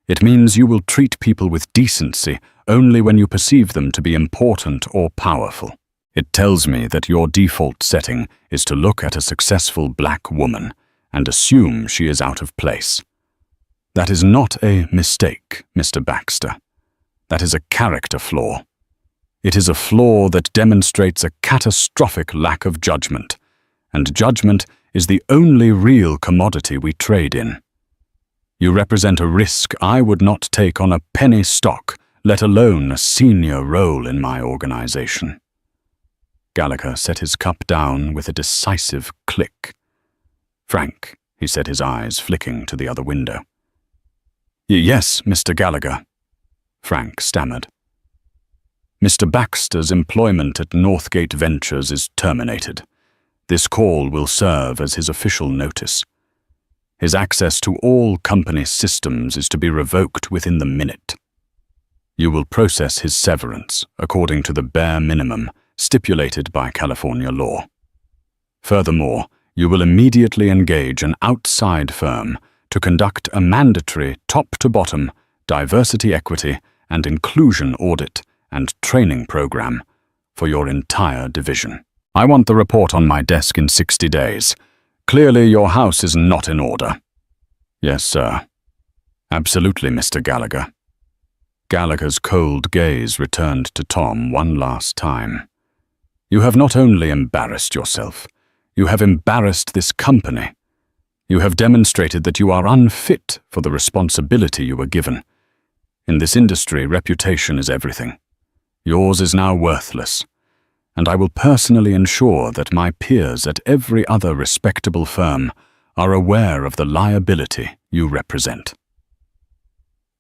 It means you will treat people with decency only when you perceive them to be important or powerful. It tells me that your default setting is to look at a successful black woman and assume she is out of place. That is not a mistake, Mr. Baxter. That is a character flaw. It is a flaw that demonstrates a catastrophic lack of judgment, and judgment is the only real commodity we trade in. You represent a risk I would not take on a penny stock, let alone a senior role in my organization. Gallagher set his cup down with a decisive click. Frank, he said, his eyes flicking to the other window. Yes, Mr. Gallagher, Frank stammered. Mr. Baxter's employment at Northgate Ventures is terminated. This call will serve as his official notice. His access to all company systems is to be revoked within the minute. You will process his severance according to the bare minimum stipulated by California law. Furthermore, you will immediately engage an outside firm to conduct a mandatory top-to-bottom diversity, equity, and inclusion audit and training program for your entire division. I want the report on my desk in 60 days. Clearly, your house is not in order. Yes, sir. Absolutely, Mr. Gallagher. Gallagher's cold gaze returned to Tom one last time. You have not only embarrassed yourself, you have embarrassed this company. You have demonstrated that you are unfit for the responsibility you were given. In this industry, reputation is everything. Yours is now worthless, and I will personally ensure that my peers at every other respectable firm are aware of the liability you represent.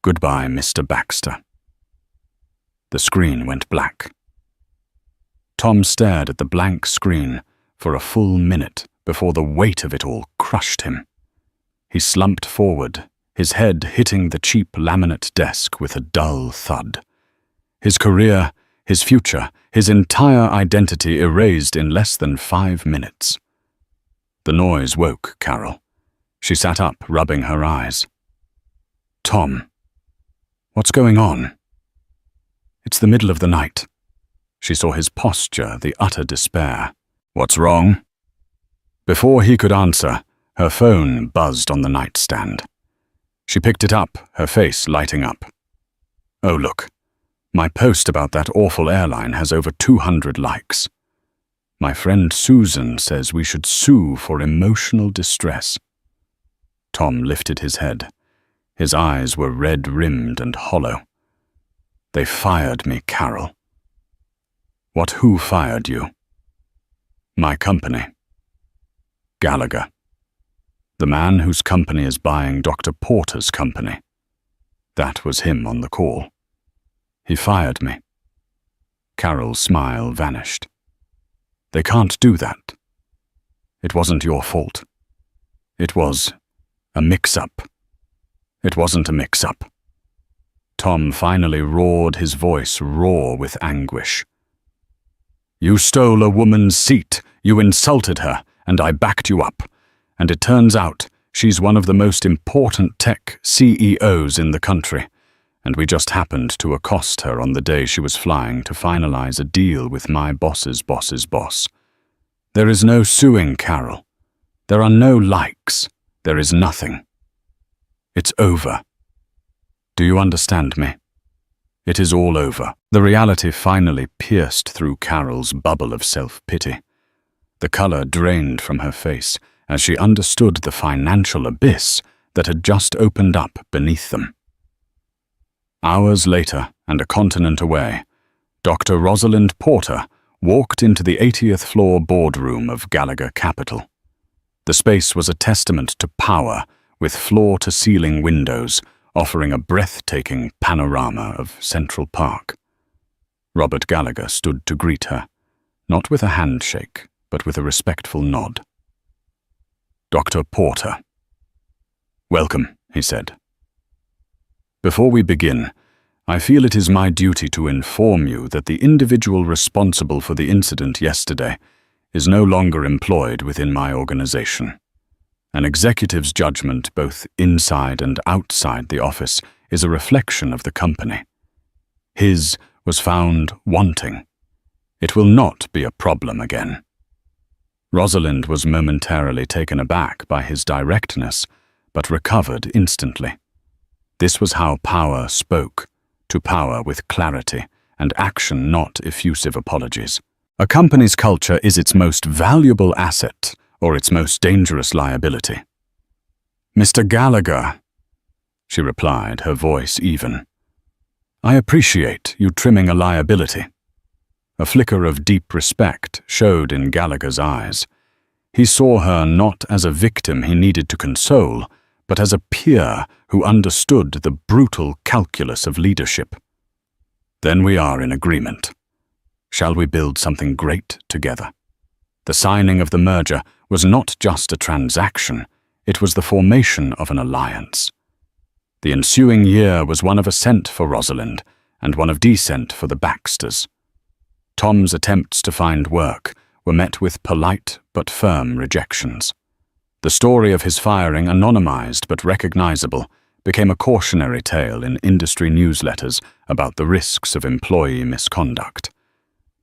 Goodbye, Mr. Baxter. The screen went black. Tom stared at the blank screen for a full minute before the weight of it all crushed him. He slumped forward, his head hitting the cheap laminate desk with a dull thud. His career, his future, his entire identity erased in less than 5 minutes. The noise woke Carol. She sat up, rubbing her eyes. Tom, what's going on? It's the middle of the night. She saw his posture, the utter despair. What's wrong? Before he could answer, her phone buzzed on the nightstand. She picked it up, her face lighting up. Oh, look. My post about that awful airline has over 200 likes. My friend Susan says we should sue for emotional distress. Tom lifted his head. His eyes were red-rimmed and hollow. They fired me, Carol. Who fired you? My company. Gallagher. The man whose company is buying Dr. Porter's company. That was him on the call. He fired me. Carol's smile vanished. They can't do that. It wasn't your fault. It was a mix-up. It wasn't a mix-up. Tom finally roared, his voice raw with anguish. You stole a woman's seat, you insulted her, and I backed you up. And it turns out she's one of the most important tech CEOs in the country, and we just happened to accost her on the day she was flying to finalize a deal with my boss's boss's boss. There is no suing, Carol. There are no likes. There is nothing. It's over. Do you understand me? It is all over. The reality finally pierced through Carol's bubble of self-pity. The color drained from her face as she understood the financial abyss that had just opened up beneath them. Hours later, and a continent away, Dr. Rosalind Porter walked into the 80th floor boardroom of Gallagher Capital. The space was a testament to power, with floor-to-ceiling windows offering a breathtaking panorama of Central Park. Robert Gallagher stood to greet her, not with a handshake, but with a respectful nod. "Dr. Porter." "Welcome," he said. "Before we begin, I feel it is my duty to inform you that the individual responsible for the incident yesterday is no longer employed within my organization. An executive's judgment, both inside and outside the office, is a reflection of the company. His was found wanting. It will not be a problem again." Rosalind was momentarily taken aback by his directness, but recovered instantly. This was how power spoke, to power with clarity and action, not effusive apologies. A company's culture is its most valuable asset or its most dangerous liability. "Mr. Gallagher," she replied, her voice even. "I appreciate you trimming a liability." A flicker of deep respect showed in Gallagher's eyes. He saw her not as a victim he needed to console, but as a peer who understood the brutal calculus of leadership. "Then we are in agreement. Shall we build something great together?" The signing of the merger was not just a transaction, it was the formation of an alliance. The ensuing year was one of ascent for Rosalind and one of descent for the Baxters. Tom's attempts to find work were met with polite but firm rejections. The story of his firing, anonymized but recognizable, became a cautionary tale in industry newsletters about the risks of employee misconduct.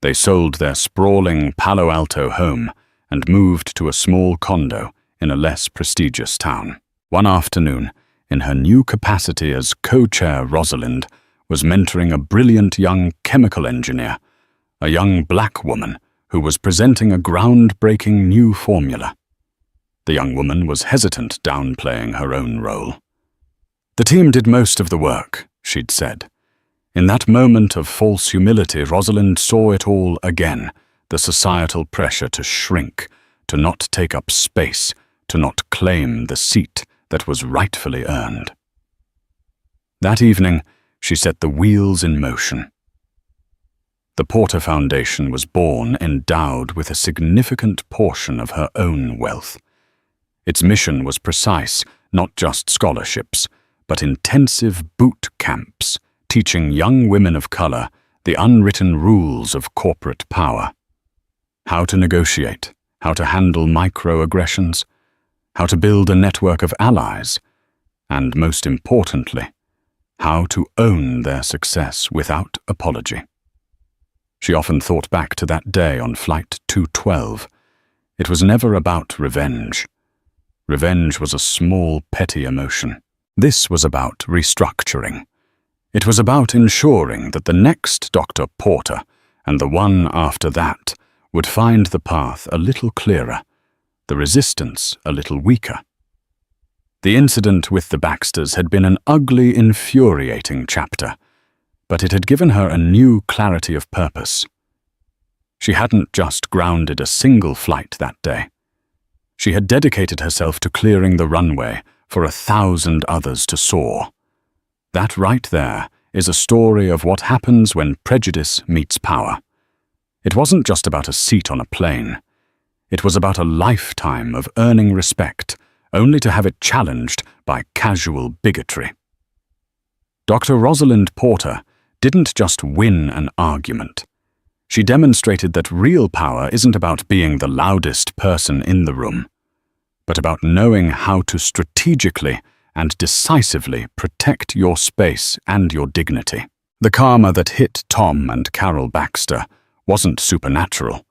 They sold their sprawling Palo Alto home and moved to a small condo in a less prestigious town. One afternoon, in her new capacity as co-chair, Rosalind was mentoring a brilliant young chemical engineer, a young black woman who was presenting a groundbreaking new formula. The young woman was hesitant, downplaying her own role. "The team did most of the work," she'd said. In that moment of false humility, Rosalind saw it all again, the societal pressure to shrink, to not take up space, to not claim the seat that was rightfully earned. That evening, she set the wheels in motion. The Porter Foundation was born endowed with a significant portion of her own wealth. Its mission was precise, not just scholarships, but intensive boot camps, teaching young women of color the unwritten rules of corporate power. How to negotiate, how to handle microaggressions, how to build a network of allies, and most importantly, how to own their success without apology. She often thought back to that day on Flight 212. It was never about revenge. Revenge was a small, petty emotion. This was about restructuring. It was about ensuring that the next Dr. Porter and the one after that would find the path a little clearer, the resistance a little weaker. The incident with the Baxters had been an ugly, infuriating chapter, but it had given her a new clarity of purpose. She hadn't just grounded a single flight that day. She had dedicated herself to clearing the runway for 1,000 others to soar. That right there is a story of what happens when prejudice meets power. It wasn't just about a seat on a plane. It was about a lifetime of earning respect, only to have it challenged by casual bigotry. Dr. Rosalind Porter didn't just win an argument. She demonstrated that real power isn't about being the loudest person in the room, but about knowing how to strategically and decisively protect your space and your dignity. The karma that hit Tom and Carol Baxter wasn't supernatural.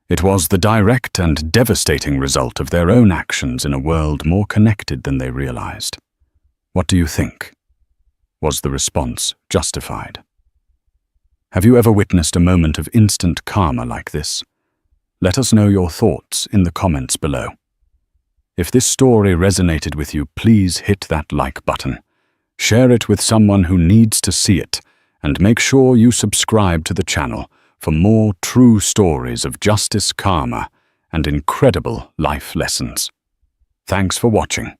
It was the direct and devastating result of their own actions in a world more connected than they realized. "What do you think?" Was the response justified? Have you ever witnessed a moment of instant karma like this? Let us know your thoughts in the comments below. If this story resonated with you, please hit that like button. Share it with someone who needs to see it, and make sure you subscribe to the channel for more true stories of justice, karma, and incredible life lessons. Thanks for watching.